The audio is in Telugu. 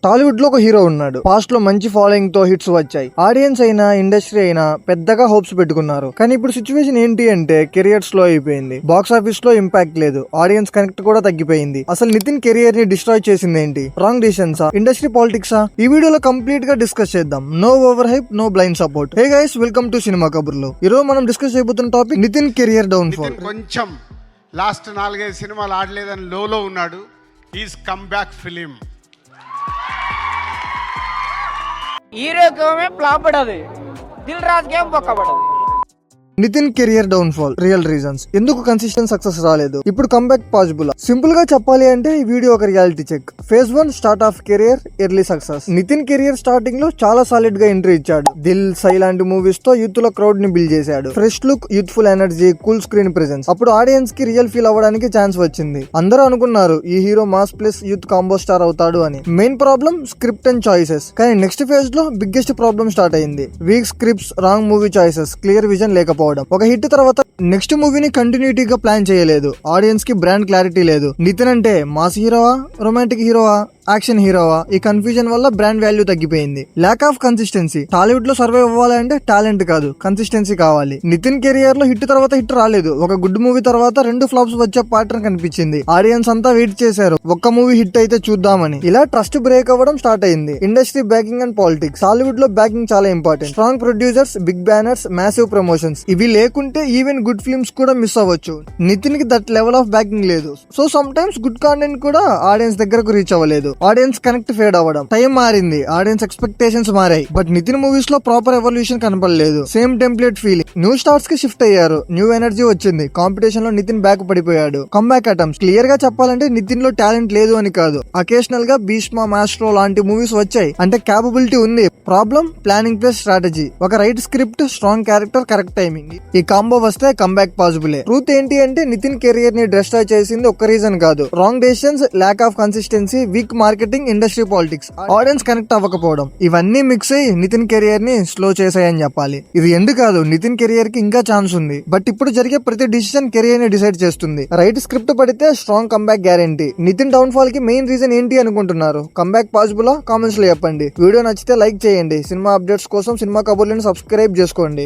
టాలీవుడ్ లో ఒక హీరో ఉన్నాడు. పాస్ట్ లో మంచి ఫాలోయింగ్ తో హిట్స్ వచ్చాయి. ఆడియన్స్ అయినా ఇండస్ట్రీ అయినా పెద్దగా హోప్స్ పెట్టుకున్నారు. కానీ ఇప్పుడు సిచ్యువేషన్ ఏంటి అంటే కెరియర్ స్లో అయిపోయింది. బాక్స్ ఆఫీస్ లో ఇంపాక్ట్ లేదు. ఆడియన్స్ కనెక్ట్ కూడా తగ్గిపోయింది. అసలు నితిన్ కెరియర్ ని డిస్ట్రాయ్ చేసింది ఏంటి? రాంగ్ డిసిషన్సా? ఇండస్ట్రీ పాలిటిక్సా? ఈ వీడియోలో కంప్లీట్ గా డిస్కస్ చేద్దాం. No over hype, no blind support. Hey guys, welcome to cinema Kaburlu. ఈ రోజు మనం డిస్కస్ చేయబోతున్న topic Nitin career downfall. కొంచెం లాస్ట్ 4-5 సినిమాలు ఆడలేదని లోలో ఉన్నాడు. Is comeback film. హీరోకి ఫ్లాప్ పడదు, దిల్ రాజుకి ఏం బొక్క పడదు. Nitin career downfall real reasons. ఎందుకు కన్సిస్టెంట్ సక్సెస్ రాలేదు? ఇప్పుడు కంబ్యాక్ పాసిబుల్? సింపుల్ గా చెప్పాలి అంటే ఈ వీడియో ఒక reality check. Phase 1 start of career, early success. Nitin career starting లో చాలా సాలిడ్ గా ఎంట్రీ ఇచ్చాడు. దిల్, సై లాంటి మూవీస్ తో యూత్ లో క్రౌడ్ ని బిల్డ్ చేశాడు. Fresh look, youthful energy, cool screen presence. అప్పుడు ఆడియన్స్ కి రియల్ ఫీల్ అవ్వడానికి ఛాన్స్ వచ్చింది. అందరూ అనుకున్నారు ఈ hero mass plus youth combo star అవుతాడు అని. Main problem script and choices. కానీ నెక్స్ట్ ఫేజ్ లో బిగ్గెస్ట్ ప్రాబ్లం స్టార్ట్ అయింది. Week scripts, wrong movie choices, clear vision లేకపోవడం. ఒక హిట్ తర్వాత నెక్స్ట్ మూవీని కంటిన్యూటీగా ప్లాన్ చేయలేదు. ఆడియన్స్ కి బ్రాండ్ క్లారిటీ లేదు. నితిన్ అంటే మాస్ హీరోవా, రొమాంటిక్ హీరోవా, యాక్షన్ హీరోవా? ఈ కన్ఫ్యూజన్ వల్ల బ్రాండ్ వాల్యూ తగ్గిపోయింది. Lakh of consistency. టాలీవుడ్ లో సర్వైవ్ అవ్వాలంటే టాలెంట్ కాదు, కన్సిస్టెన్సీ కావాలి. నితిన్ కెరియర్ లో హిట్ తర్వాత హిట్ రాలేదు. ఒక గుడ్ మూవీ తర్వాత 2 ఫ్లాప్స్ వచ్చే ప్యాటర్న్ కనిపించింది. ఆడియన్స్ అంతా వెయిట్ చేశారు ఒక్క మూవీ హిట్ అయితే చూద్దామని. ఇలా ట్రస్ట్ బ్రేక్ అవ్వడం స్టార్ట్ అయింది. Industry backing and politics. Tollywood లో బ్యాకింగ్ చాలా important. Strong producers, big banners, massive promotions. ఇవి లేకుంటే ఈవెన్ గుడ్ ఫిల్మ్స్ కూడా మిస్ అవ్వచ్చు. నితిన్ కి దట్ లెవెల్ ఆఫ్ బ్యాకింగ్ లేదు. So sometimes good content కూడా ఆడియన్స్ దగ్గరకు రీచ్ అవ్వలేదు. ఆడియన్స్ కనెక్ట్ ఫేడ్ అవ్వడం. టైం మారింది, ఆడియన్స్ ఎక్స్పెక్టేషన్స్ మారాయి. బట్ నితిన్ మూవీస్ లో ప్రాపర్ ఎవల్యూషన్ కనపడలేదు. Same template feeling. New stars కి షిఫ్ట్ అయ్యారు. న్యూ ఎనర్జీ వచ్చింది. కాంపిటీషన్ లో నితిన్ బ్యాక్ పడిపోయాడు. Comeback attempts. క్లియర్ గా చెప్పాలంటే నితిన్ లో టాలెంట్ లేదు అని కాదు. అకేషనల్ గా భీష్మ, మాస్ట్రో లాంటి మూవీస్ వచ్చాయి అంటే క్యాపబిలిటీ ఉంది. Problem planning plus strategy. ఒక right script, strong character, correct timing. ఈ కాంబో వస్తే కంబ్యాక్ పాసిబులే. ట్రూత్ ఏంటి అంటే నితిన్ కెరియర్ ని డిస్ట్రాయ్ చేసింది ఒక్క రీజన్ కాదు. Wrong decisions, lack of consistency, weak marketing, industry politics, audience connect అవ్వకపోవడం. ఇవన్నీ మిక్స్ అయ్యి నితిన్ కెరియర్ ని స్లో చేశాయని చెప్పాలి. ఇది ఎండ్ కాదు, నితిన్ కెరియర్ కి ఇంకా ఛాన్స్ ఉంది. బట్ ఇప్పుడు జరిగే ప్రతి డిసిషన్ కెరియర్ ని డిసైడ్ చేస్తుంది. రైట్ స్క్రిప్ట్ పడితే strong comeback guarantee. Nitin downfall కి మెయిన్ రీజన్ ఏంటి అనుకుంటున్నారు? Comeback possible? కామెంట్స్ లో చెప్పండి. వీడియో నచ్చితే లైక్ చేయండి. సినిమా అప్డేట్స్ కోసం సినిమా కబుర్లను సబ్స్క్రైబ్ చేసుకోండి.